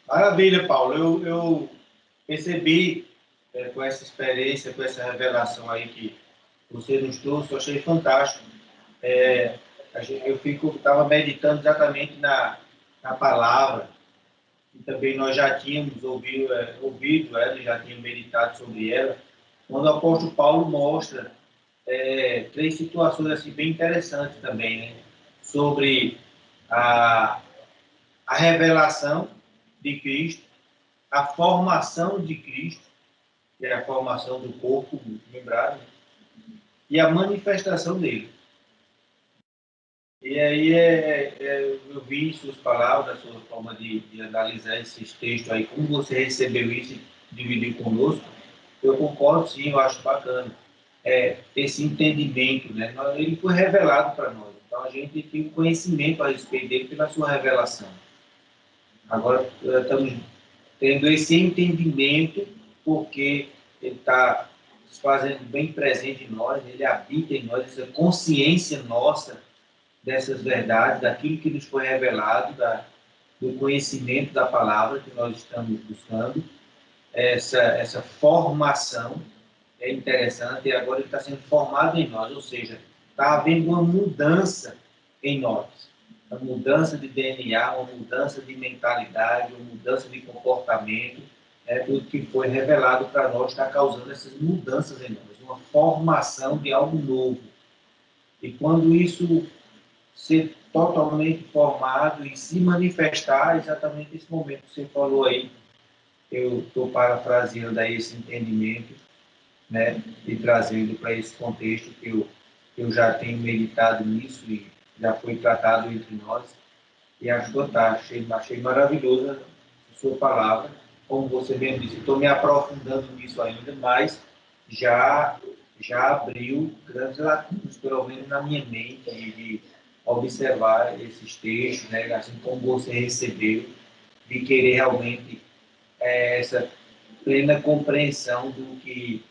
Maravilha, Paulo. Eu percebi com essa experiência, com essa revelação aí que você nos trouxe, eu achei fantástico. É, eu estava meditando exatamente na palavra, e também nós já tínhamos ouvido ela, já tínhamos meditado sobre ela, quando o apóstolo Paulo mostra três situações assim, bem interessantes também, né? Sobre a, a revelação de Cristo, a formação de Cristo, que é a formação do corpo lembrado, e a manifestação dele. E aí eu vi suas palavras, a sua forma de analisar esses textos aí, como você recebeu isso e dividiu conosco. Eu concordo, sim, eu acho bacana. Esse entendimento, né? Ele foi revelado para nós. Então a gente tem o conhecimento a respeito dele pela sua revelação. Agora estamos tendo esse entendimento porque ele está se fazendo bem presente em nós, ele habita em nós, essa consciência nossa dessas verdades, daquilo que nos foi revelado, do conhecimento da palavra que nós estamos buscando, essa formação é interessante, e agora ele está sendo formado em nós, ou seja, está havendo uma mudança em nós, uma mudança de DNA, uma mudança de mentalidade, uma mudança de comportamento, tudo que foi revelado para nós está causando essas mudanças em nós, uma formação de algo novo. E quando isso ser totalmente formado e se manifestar, exatamente esse momento que você falou aí, eu estou parafraseando aí esse entendimento, né, e trazendo para esse contexto que eu já tenho meditado nisso e já foi tratado entre nós, e acho fantástico, achei maravilhosa a sua palavra, como você mesmo disse, estou me aprofundando nisso ainda, mas já, já abriu grandes lacunas, pelo menos na minha mente, de observar esses textos, né, assim como você recebeu, de querer realmente essa plena compreensão do que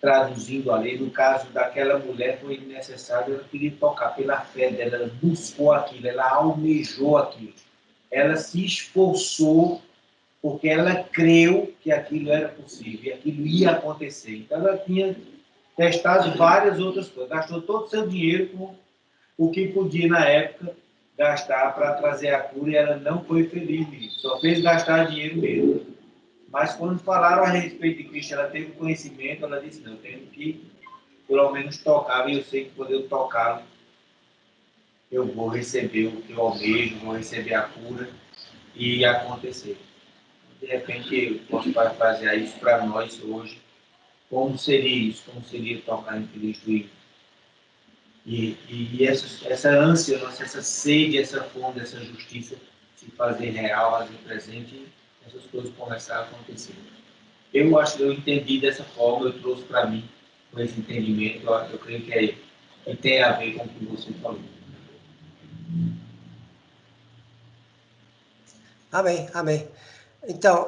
traduzindo a lei, no caso daquela mulher, foi necessário, ela queria tocar pela fé dela, ela buscou aquilo, ela almejou aquilo, ela se esforçou porque ela creu que aquilo era possível e aquilo ia acontecer. Então ela tinha testado várias outras coisas, gastou todo o seu dinheiro com o que podia na época gastar para trazer a cura e ela não foi feliz nisso, só fez gastar dinheiro mesmo. Mas quando falaram a respeito de Cristo, ela teve conhecimento, ela disse, não, eu tenho que pelo menos tocar, e eu sei que quando eu tocar, eu vou receber o que eu almejo, vou receber a cura e acontecer. De repente, eu posso fazer isso para nós hoje. Como seria isso? Como seria tocar em Cristo? E essa ânsia, nossa, essa sede, essa fome, essa justiça se fazer real, fazer presente, essas coisas começaram a acontecer. Eu acho que eu entendi dessa forma, eu trouxe para mim com esse entendimento, eu creio que tem a ver com o que você falou. Amém, amém. Então,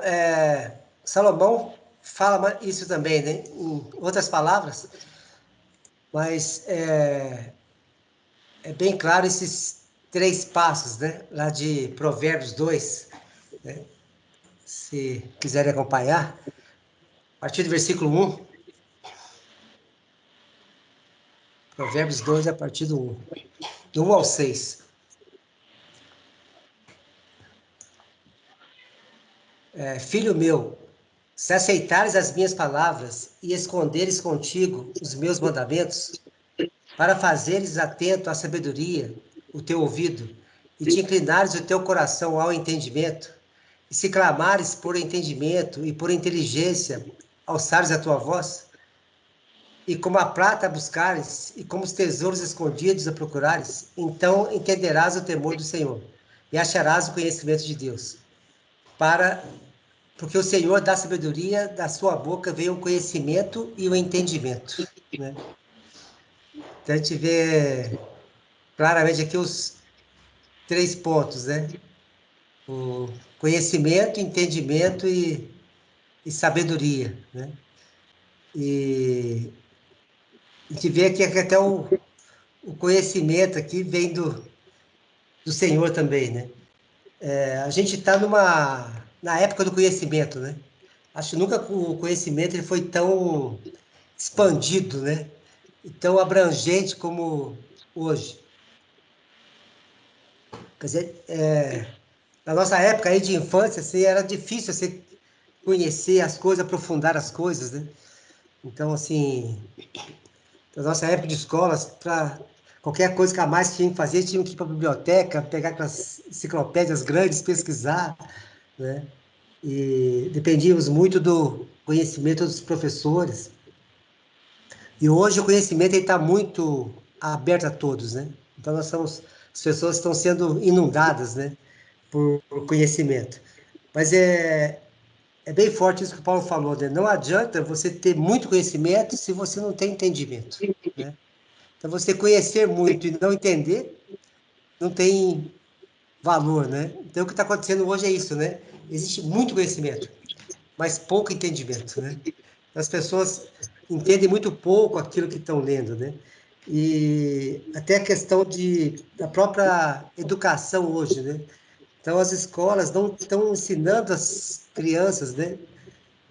Salomão fala isso também, né? Em outras palavras, mas é bem claro esses três passos, né? Lá de Provérbios 2, né? Se quiserem acompanhar, a partir do versículo 1, Provérbios 2, a partir do 1, do 1 ao 6. Filho meu, se aceitares as minhas palavras e esconderes contigo os meus mandamentos, para fazeres atento à sabedoria o teu ouvido, e te inclinares o teu coração ao entendimento, e se clamares por entendimento e por inteligência, alçares a tua voz, e como a prata a buscares, e como os tesouros escondidos a procurares, então entenderás o temor do Senhor, e acharás o conhecimento de Deus. Porque o Senhor dá sabedoria, da sua boca vem o conhecimento e o entendimento, né? Então a gente vê claramente aqui os três pontos, né? O conhecimento, entendimento e sabedoria, né? E a gente vê aqui que até o conhecimento aqui vem do Senhor também, né? A gente está na época do conhecimento, né? Acho que nunca o conhecimento ele foi tão expandido, né? E tão abrangente como hoje. Quer dizer, na nossa época aí de infância, assim, era difícil você conhecer as coisas, aprofundar as coisas, né? Então, assim, na nossa época de escolas, para qualquer coisa que a mais tinha que fazer, tinha que ir para a biblioteca, pegar aquelas enciclopédias grandes, pesquisar, né? E dependíamos muito do conhecimento dos professores. E hoje o conhecimento está muito aberto a todos, né? Então, as pessoas estão sendo inundadas, né, por conhecimento. Mas é bem forte isso que o Paulo falou, né? Não adianta você ter muito conhecimento se você não tem entendimento, né? Então, você conhecer muito e não entender, não tem valor, né? Então, o que está acontecendo hoje é isso, né? Existe muito conhecimento, mas pouco entendimento, né? As pessoas entendem muito pouco aquilo que estão lendo, né? E até a questão da própria educação hoje, né? Então, as escolas não estão ensinando as crianças, né?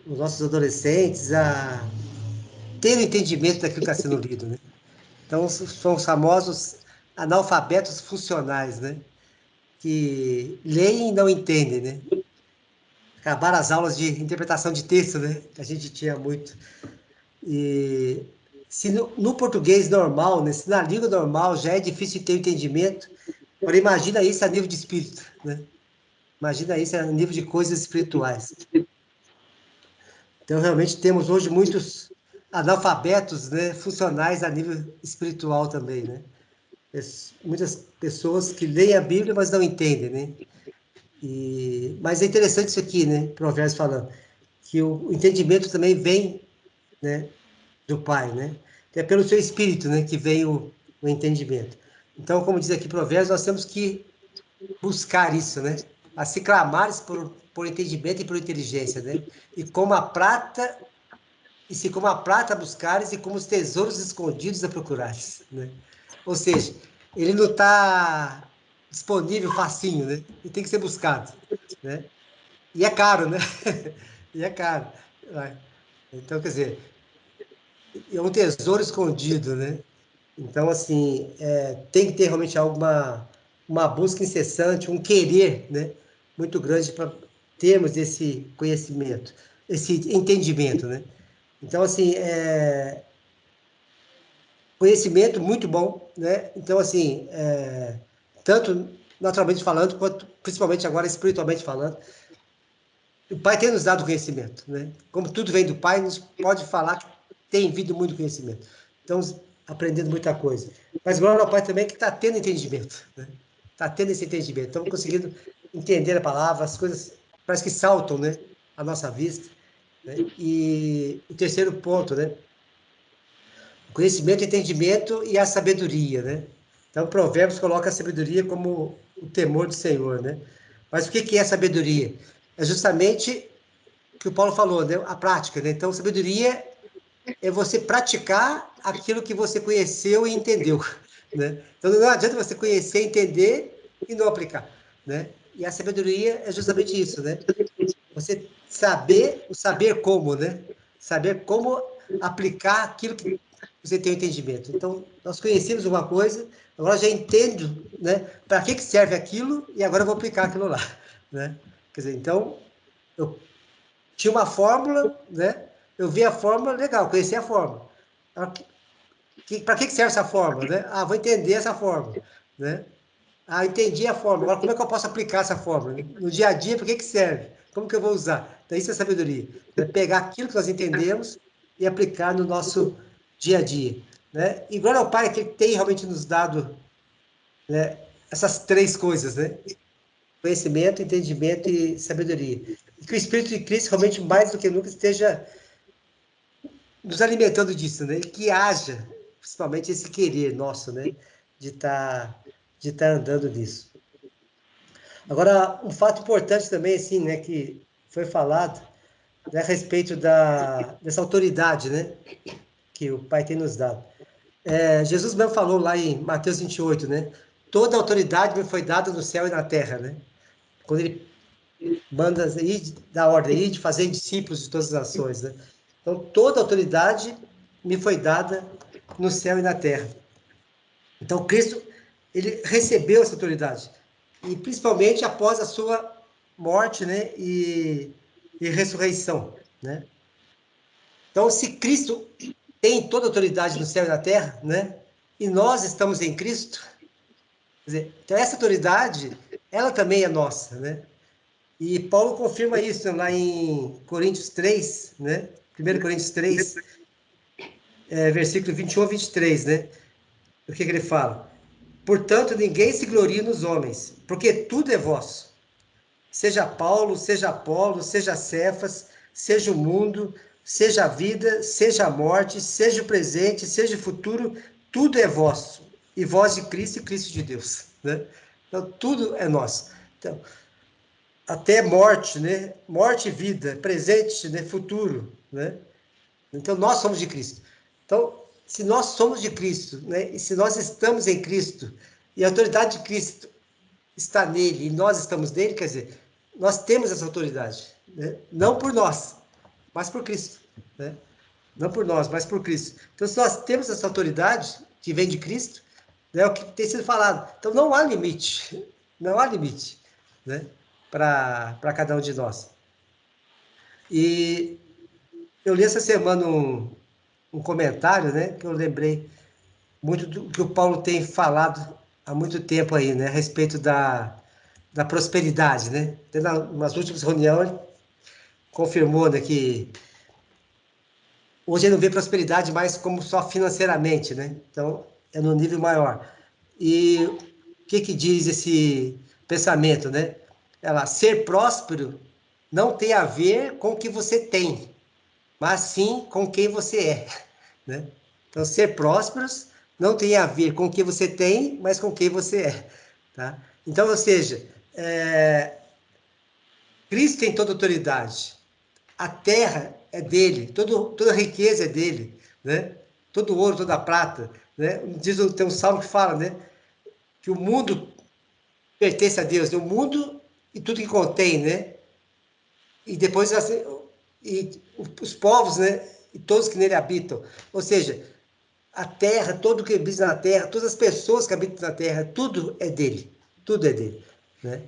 Os nossos adolescentes a ter o entendimento daquilo que está sendo lido, né? Então, são os famosos analfabetos funcionais, né? Que leem e não entendem, né? Acabaram as aulas de interpretação de texto, né? Que a gente tinha muito. E se no português normal, né? Se na língua normal já é difícil ter o entendimento, agora imagina isso a nível de espírito, né? Imagina isso a nível de coisas espirituais. Então, realmente, temos hoje muitos analfabetos, né? Funcionais a nível espiritual também, né? Muitas pessoas que leem a Bíblia, mas não entendem, né? Mas é interessante isso aqui, né? Provérbios falando, que o entendimento também vem, né, do Pai, né? É pelo seu Espírito, né, que vem o entendimento. Então, como diz aqui Provérbios, nós temos que buscar isso, né? A se clamares por entendimento e por inteligência, né? E como a prata, e se como a prata buscares, e como os tesouros escondidos a procurares, né? Ou seja, ele não está disponível facinho, né? Ele tem que ser buscado, né? E é caro, né? E é caro. Então, quer dizer, é um tesouro escondido, né? Então, assim, tem que ter realmente alguma uma busca incessante, um querer, né? Muito grande para termos esse conhecimento, esse entendimento, né? Então, assim, conhecimento muito bom, né? Então, assim, tanto naturalmente falando, quanto principalmente agora espiritualmente falando, o Pai tem nos dado conhecimento, né? Como tudo vem do Pai, nos pode falar que tem vindo muito conhecimento. Estamos aprendendo muita coisa. Mas glória ao Pai também que está tendo entendimento, né? Está tendo esse entendimento. Estamos conseguindo entender a palavra, as coisas parece que saltam, né? À nossa vista, né? E o terceiro ponto, né? O conhecimento, o entendimento e a sabedoria, né? Então, Provérbios coloca a sabedoria como o temor do Senhor, né? Mas o que é sabedoria? É justamente que o Paulo falou, né? A prática, né? Então, sabedoria é você praticar aquilo que você conheceu e entendeu, né? Então, não adianta você conhecer, entender e não aplicar, né? E a sabedoria é justamente isso, né? Você saber, o saber como, né? Saber como aplicar aquilo que você tem o entendimento. Então, nós conhecemos uma coisa, agora já entendo, né? Para que serve aquilo e agora eu vou aplicar aquilo lá, né? Quer dizer, então, eu tinha uma fórmula, né? Eu vi a fórmula, legal, conheci a fórmula. Para que serve essa fórmula, né? Ah, vou entender essa fórmula, né? Ah, entendi a fórmula. Agora, como é que eu posso aplicar essa fórmula? No dia a dia, para que serve? Como que eu vou usar? Então, isso é sabedoria. É pegar aquilo que nós entendemos e aplicar no nosso dia a dia, né? E glória ao Pai que Ele tem realmente nos dado, né, essas três coisas, né? Conhecimento, entendimento e sabedoria. E que o Espírito de Cristo realmente mais do que nunca esteja nos alimentando disso, né? Que haja, principalmente esse querer nosso, né? De estar andando nisso. Agora, um fato importante também, assim, né? Que foi falado, né, a respeito dessa autoridade, né? Que o Pai tem nos dado. Jesus mesmo falou lá em Mateus 28, né? Toda autoridade me foi dada no céu e na terra, né? Quando ele manda aí, dá ordem aí de fazer discípulos de todas as nações, né? Então, toda autoridade me foi dada no céu e na terra. Então, Cristo, ele recebeu essa autoridade. E principalmente após a sua morte, né? E ressurreição, né? Então, se Cristo tem toda a autoridade no céu e na terra, né? E nós estamos em Cristo, quer dizer, então essa autoridade, ela também é nossa, né? E Paulo confirma isso lá em Coríntios 3, né? 1 Coríntios 3, versículo 21 a 23, né? O que ele fala? Portanto, ninguém se glorie nos homens, porque tudo é vosso. Seja Paulo, seja Apolo, seja Cefas, seja o mundo, seja a vida, seja a morte, seja o presente, seja o futuro, tudo é vosso. E vós de Cristo e Cristo de Deus, né? Então, tudo é nosso. Então, até morte, né? Morte e vida, presente, né? Futuro, né? Então, nós somos de Cristo. Então, se nós somos de Cristo, né? E se nós estamos em Cristo, e a autoridade de Cristo está nele, e nós estamos nele, quer dizer, nós temos essa autoridade, né? Não por nós, mas por Cristo, né? Não por nós, mas por Cristo. Então, se nós temos essa autoridade que vem de Cristo, né, é o que tem sido falado. Então, não há limite, não há limite, né, para cada um de nós. E eu li essa semana um comentário, né, que eu lembrei muito do que o Paulo tem falado há muito tempo aí, né, a respeito da prosperidade, né. Até nas últimas reuniões, ele confirmou, né, que hoje ele não vê prosperidade mais como só financeiramente, né? Então, é no nível maior. E o que diz esse pensamento, né? Ela, ser próspero não tem a ver com o que você tem, mas sim com quem você é, né? Então, ser prósperos não tem a ver com o que você tem, mas com quem você é, tá? Então, ou seja, Cristo tem toda autoridade. A terra é dele, toda a riqueza é dele, né? Todo ouro, toda a prata, né? Tem um salmo que fala, né? Que o mundo pertence a Deus, né? O mundo e tudo que contém, né? E depois assim, e os povos, né? E todos que nele habitam. Ou seja, a terra, todo que habita na terra, todas as pessoas que habitam na terra, tudo é dele, tudo é dele, né?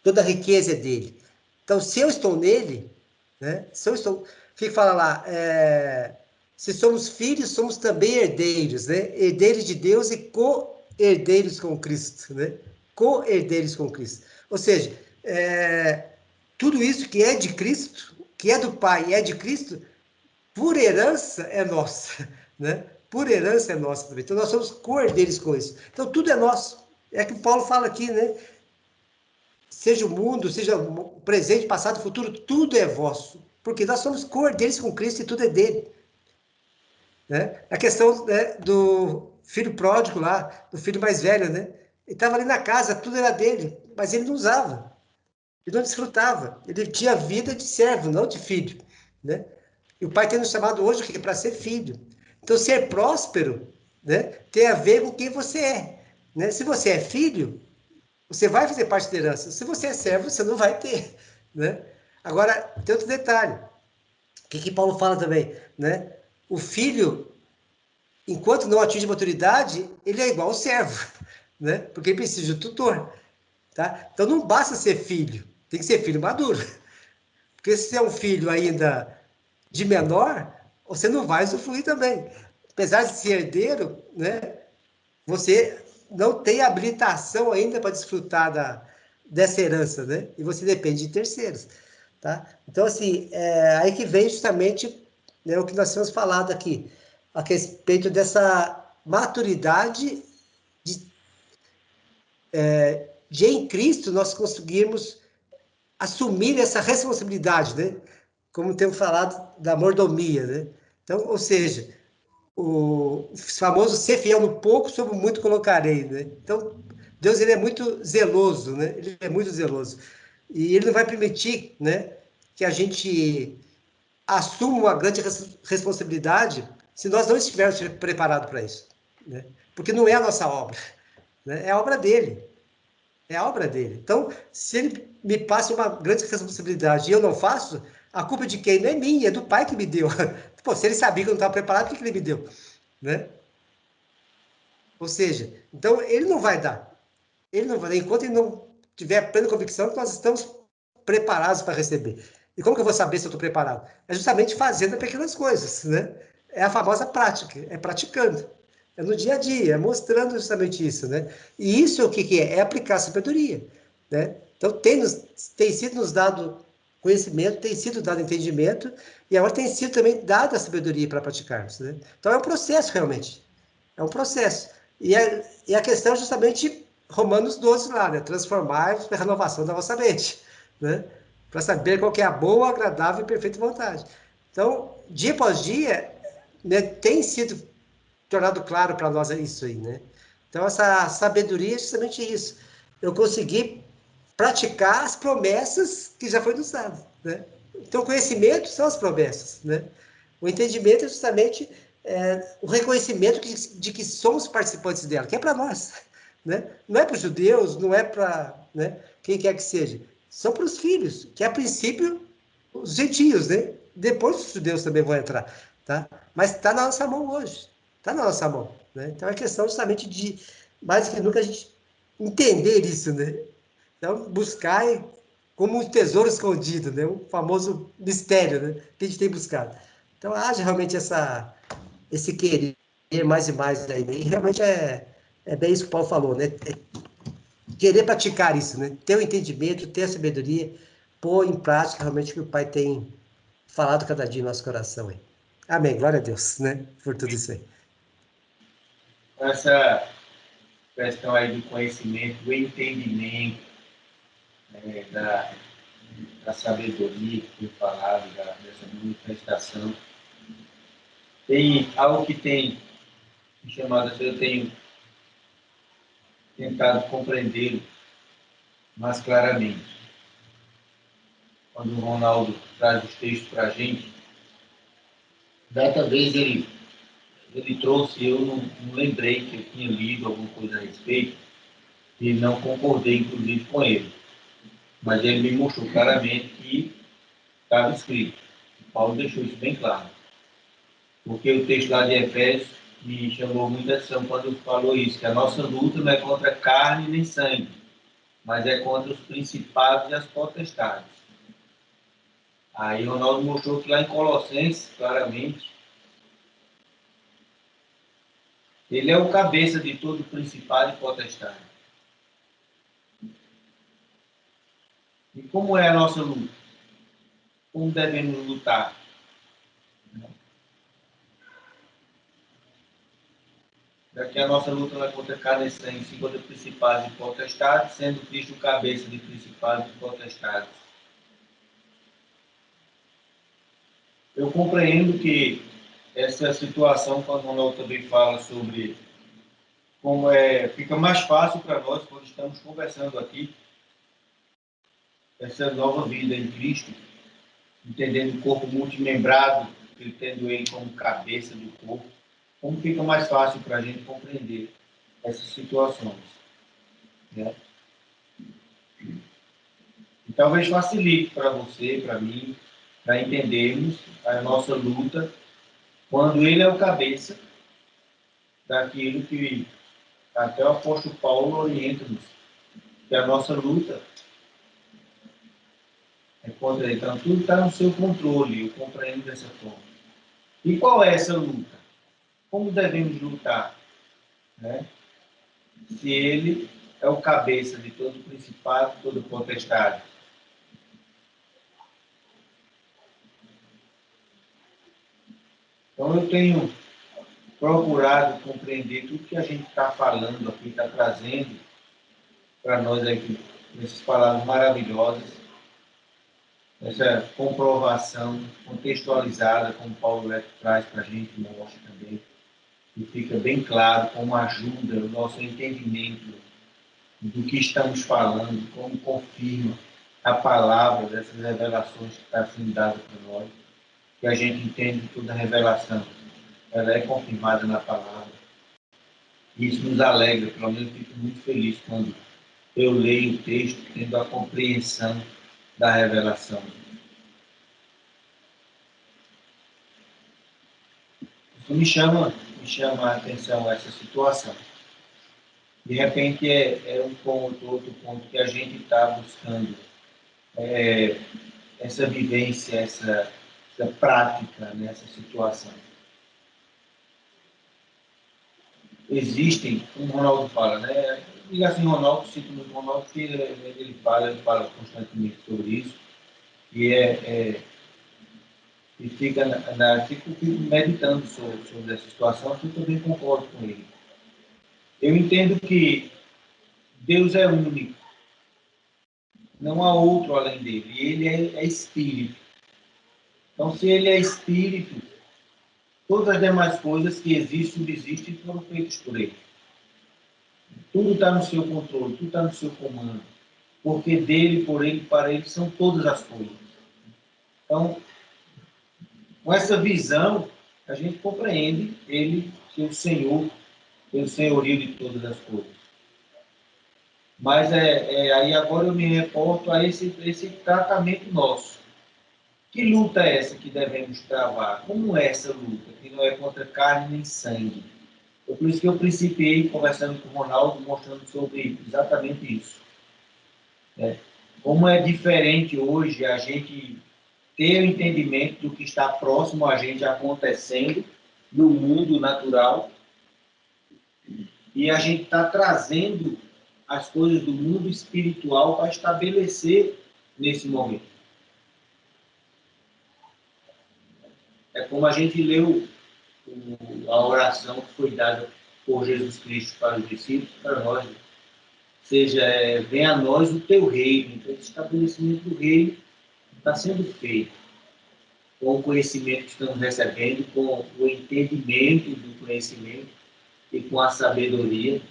Toda a riqueza é dele. Então, se eu estou nele, né? Se eu estou, fica fala lá, se somos filhos, somos também herdeiros, né? Herdeiros de Deus e co-herdeiros com Cristo, né? Co-herdeiros com Cristo. Ou seja, tudo isso que é de Cristo, que é do Pai e é de Cristo, por herança é nossa, né? Por herança é nossa também. Então, nós somos co-herdeiros com isso. Então, tudo é nosso. É que o Paulo fala aqui, né? Seja o mundo, seja o presente, passado, futuro, tudo é vosso. Porque nós somos cordeiros com Cristo e tudo é dele. Né? A questão, né, do filho pródigo lá, do filho mais velho, né? Ele estava ali na casa, tudo era dele, mas ele não usava, ele não desfrutava. Ele tinha vida de servo, não de filho. Né? E o pai tem nos chamado hoje para ser filho. Então, ser próspero, né, tem a ver com quem você é. Né? Se você é filho, você vai fazer parte da herança. Se você é servo, você não vai ter, né? Agora, tem outro detalhe. O que Paulo fala também, né? O filho, enquanto não atinge maturidade, ele é igual ao servo, né? Porque ele precisa de um tutor, tá? Então, não basta ser filho, tem que ser filho maduro. Porque se é um filho ainda de menor, você não vai usufruir também. Apesar de ser herdeiro, né? Você não tem habilitação ainda para desfrutar dessa herança, né? E você depende de terceiros, tá? Então, assim, aí que vem justamente, né, o que nós temos falado aqui, a respeito dessa maturidade de em Cristo nós conseguirmos assumir essa responsabilidade, né? Como temos falado da mordomia, né? Então, ou seja, o famoso ser fiel no pouco, sobre o muito colocarei, né? Então, Deus, ele é muito zeloso, né? Ele é muito zeloso. E ele não vai permitir, né, que a gente assuma uma grande responsabilidade se nós não estivermos preparados para isso, né? Porque não é a nossa obra, né? É a obra dele. É a obra dele. Então, se ele me passa uma grande responsabilidade e eu não faço, a culpa de quem? Não é minha, é do pai que me deu. Pô, se ele sabia que eu não estava preparado, por que ele me deu? Né? Ou seja, então ele não vai dar. Ele não vai dar, enquanto ele não tiver plena convicção que nós estamos preparados para receber. E como que eu vou saber se eu estou preparado? É justamente fazendo pequenas coisas, né? É a famosa prática, é praticando. É no dia a dia, é mostrando justamente isso, né? E isso o que, que é? É aplicar a sabedoria, né? Então tem sido nos dado conhecimento, tem sido dado entendimento, e agora tem sido também dada a sabedoria para praticarmos, né? Então é um processo realmente, é um processo. E a questão é justamente Romanos 12 lá, né? Transformar a renovação da vossa mente, né? Para saber qual que é a boa, agradável e perfeita vontade. Então, dia após dia, né, tem sido tornado claro para nós isso aí, né? Então, essa sabedoria é justamente isso. Eu consegui praticar as promessas que já foi nos dado, né? Então, o conhecimento são as promessas, né? O entendimento é justamente o reconhecimento de que somos participantes dela, que é para nós, né? Não é para os judeus, não é para, né, quem quer que seja. São para os filhos, que a princípio os gentios, né? Depois os judeus também vão entrar, tá? Mas está na nossa mão hoje, está na nossa mão, né? Então é questão justamente de, mais do que nunca, a gente entender isso, né? Então, buscar como um tesouro escondido, né? O famoso mistério, né? Que a gente tem buscado. Então, haja realmente esse querer mais e mais aí, né? E realmente é bem isso que o Paulo falou, né? É querer praticar isso, né? Ter o entendimento, ter a sabedoria, pôr em prática realmente o que o Pai tem falado cada dia no nosso coração aí. Amém. Glória a Deus, né? Por tudo isso aí. Essa questão aí do conhecimento, do entendimento, né, da sabedoria que foi falado, dessa manifestação. Tem algo que tem me chamado assim, eu tenho tentado compreender mais claramente. Quando o Ronaldo traz os textos para a gente, data vez ele trouxe, eu não lembrei que eu tinha lido alguma coisa a respeito, e não concordei, inclusive, com ele. Mas ele me mostrou claramente que estava escrito. O Paulo deixou isso bem claro. Porque o texto lá de Efésios me chamou muita atenção quando falou isso, que a nossa luta não é contra carne nem sangue, mas é contra os principados e as potestades. Aí o Ronaldo mostrou que lá em Colossenses, claramente, ele é o cabeça de todo principado e potestade. E como é a nossa luta? Como devemos lutar? Daqui a nossa luta não é contra carne e sangue, sim contra principados e potestades, sendo Cristo o cabeça de principados e potestades. Eu compreendo que essa situação, quando o Ronaldo também fala sobre como fica mais fácil para nós, quando estamos conversando aqui, essa nova vida em Cristo, entendendo o corpo multimembrado, tendo ele como cabeça do corpo, como fica mais fácil para a gente compreender essas situações, né? E talvez facilite para você, para mim, para entendermos a nossa luta quando ele é o cabeça daquilo que até o apóstolo Paulo orienta-nos, que a nossa luta é contra ele. Então, tudo está no seu controle, eu compreendo dessa forma. E qual é essa luta? Como devemos lutar? Né? Se ele é o cabeça de todo o principado, toda potestade. Então, eu tenho procurado compreender tudo que a gente está falando aqui, está trazendo para nós aqui, nessas palavras maravilhosas, essa comprovação contextualizada, como Paulo Leto traz para a gente, mostra também, e fica bem claro como ajuda o nosso entendimento do que estamos falando, como confirma a palavra dessas revelações que está sendo dada para nós, que a gente entende que toda revelação ela é confirmada na palavra. E isso nos alegra, pelo menos eu fico muito feliz quando eu leio o texto tendo a compreensão da revelação. Isso me chama a atenção essa situação. De repente é um ponto, outro ponto que a gente está buscando essa vivência, essa prática nessa situação. Existem, como o Ronaldo fala, né? Diga assim, Ronaldo, cito muito Ronaldo, porque ele fala constantemente sobre isso, e fico meditando sobre essa situação, que eu também concordo com ele. Eu entendo que Deus é único, não há outro além dele, e ele é espírito. Então, se ele é espírito, todas as demais coisas que existem, subsistem, foram feitas por ele. Tudo está no seu controle, tudo está no seu comando. Porque dele, por ele, para ele, são todas as coisas. Então, com essa visão, a gente compreende ele ser o Senhor, ser o senhorio de todas as coisas. Mas aí agora eu me reporto a esse tratamento nosso. Que luta é essa que devemos travar? Como é essa luta? Que não é contra carne nem sangue. Por isso que eu principiei conversando com o Ronaldo, mostrando sobre exatamente isso. Como é diferente hoje a gente ter o entendimento do que está próximo a gente acontecendo no mundo natural e a gente está trazendo as coisas do mundo espiritual para estabelecer nesse momento. É como a gente leu a oração que foi dada por Jesus Cristo para os discípulos, para nós. Seja, venha a nós o teu reino. Então, esse estabelecimento do reino está sendo feito com o conhecimento que estamos recebendo, com o entendimento do conhecimento e com a sabedoria.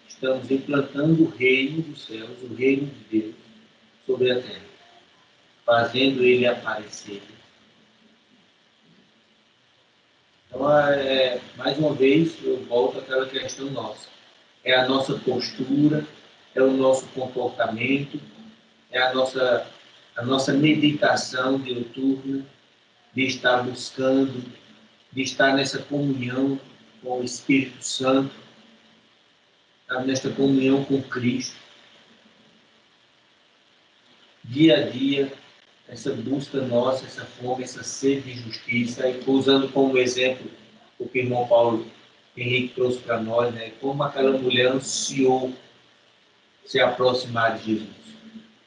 Estamos implantando o reino dos céus, o reino de Deus sobre a terra, fazendo ele aparecer. Então, mais uma vez, eu volto àquela questão nossa. É a nossa postura, é o nosso comportamento, é a nossa meditação diuturna, de estar buscando, de estar nessa comunhão com o Espírito Santo, nesta comunhão com Cristo. Dia a dia, essa busca nossa, essa fome, essa sede de justiça, e usando como exemplo o que o irmão Paulo Henrique trouxe para nós, né? Como aquela mulher ansiou se aproximar de Jesus,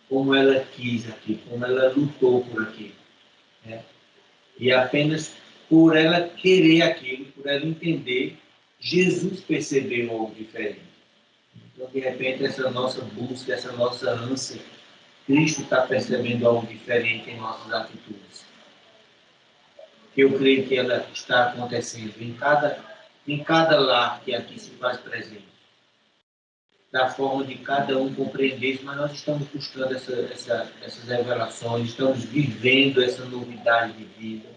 como ela quis aqui, como ela lutou por aquilo, né? E apenas por ela querer aquilo, por ela entender, Jesus percebeu algo diferente. Então, de repente, essa nossa busca, essa nossa ânsia, Cristo está percebendo algo diferente em nossas atitudes. Eu creio que ela está acontecendo em cada lar que aqui se faz presente. Da forma de cada um compreender isso, mas nós estamos buscando essas revelações, estamos vivendo essa novidade de vida.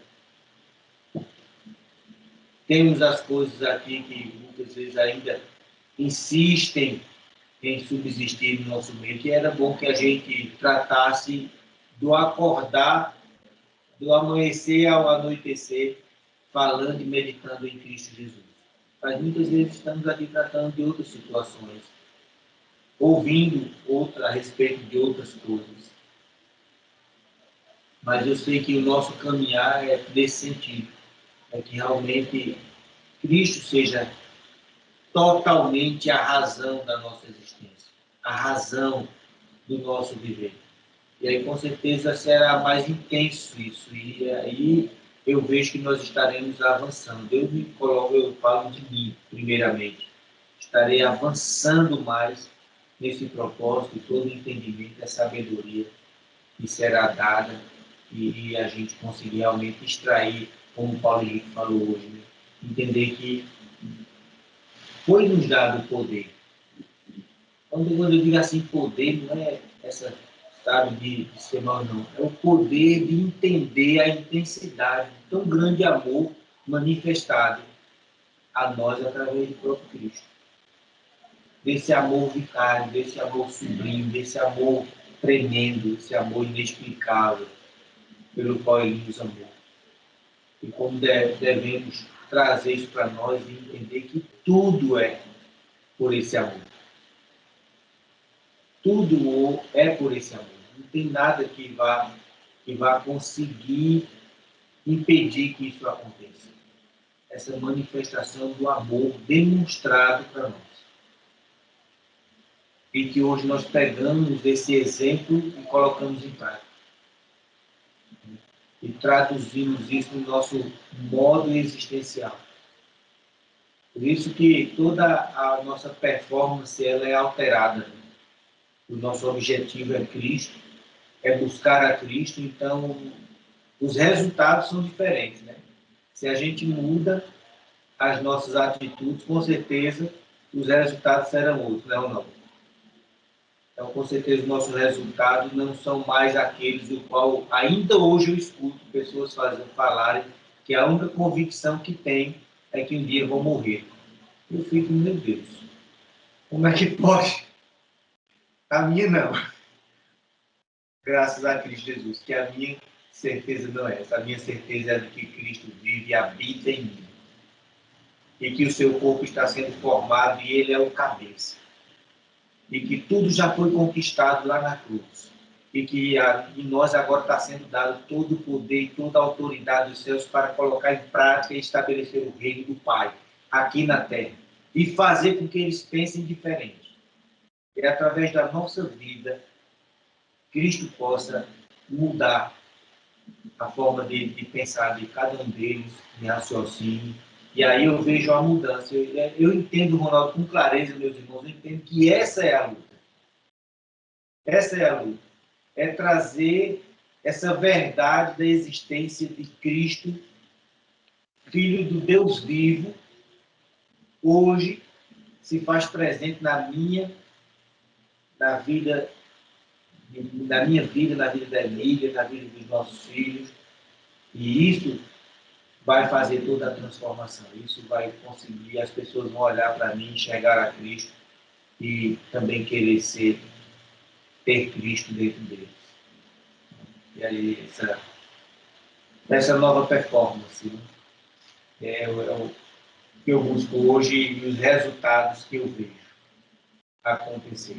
Temos as coisas aqui que muitas vezes ainda insistem em subsistir no nosso meio, que era bom que a gente tratasse do acordar, do amanhecer ao anoitecer, falando e meditando em Cristo Jesus. Mas muitas vezes estamos aqui tratando de outras situações, ouvindo a respeito de outras coisas. Mas eu sei que o nosso caminhar é nesse sentido, é que realmente Cristo seja totalmente a razão da nossa existência, a razão do nosso viver. E aí, com certeza, será mais intenso isso. E aí eu vejo que nós estaremos avançando. Eu falo de mim, primeiramente. Estarei avançando mais nesse propósito, todo o entendimento, a sabedoria que será dada e a gente conseguir realmente extrair, como o Paulo Henrique falou hoje, né? Entender que foi nos dado o poder. Quando eu digo assim, poder, não é essa estado de ser mal, não. É o poder de entender a intensidade de tão grande amor manifestado a nós através do próprio Cristo. desse amor vicário, desse amor sublime, desse amor tremendo, desse amor inexplicável pelo qual Ele nos amou. E como devemos trazer isso para nós e entender que tudo é por esse amor. Tudo é por esse amor. Não tem nada que vá conseguir impedir que isso aconteça. Essa manifestação do amor demonstrado para nós. E que hoje nós pegamos esse exemplo e colocamos em prática. E traduzimos isso no nosso modo existencial. Por isso que toda a nossa performance ela é alterada. O nosso objetivo é Cristo, é buscar a Cristo, então os resultados são diferentes, né? Se a gente muda as nossas atitudes, com certeza os resultados serão outros, não, não. Então, com certeza, os nossos resultados não são mais aqueles do qual ainda hoje eu escuto pessoas falarem que a única convicção que tem é que um dia vão morrer. Eu fico, meu Deus, como é que pode? A minha não. Graças a Cristo Jesus, que a minha certeza não é essa. A minha certeza é de que Cristo vive e habita em mim. E que o seu corpo está sendo formado e ele é o cabeça. E que tudo já foi conquistado lá na cruz. E que em nós agora está sendo dado todo o poder e toda a autoridade dos céus para colocar em prática e estabelecer o reino do Pai aqui na terra. E fazer com que eles pensem diferente. É através da nossa vida Cristo possa mudar a forma de pensar de cada um deles, de raciocínio. E aí eu vejo a mudança. Eu entendo, Ronaldo, com clareza, meus irmãos, eu entendo que essa é a luta. Essa é a luta. É trazer essa verdade da existência de Cristo, Filho do Deus vivo, hoje se faz presente na minha vida, na vida da Emília, na vida dos nossos filhos. E isso vai fazer toda a transformação. Isso vai conseguir, as pessoas vão olhar para mim, enxergar a Cristo e também querer ter Cristo dentro deles. E aí, essa nova performance, né? É o que eu busco hoje e os resultados que eu vejo acontecer.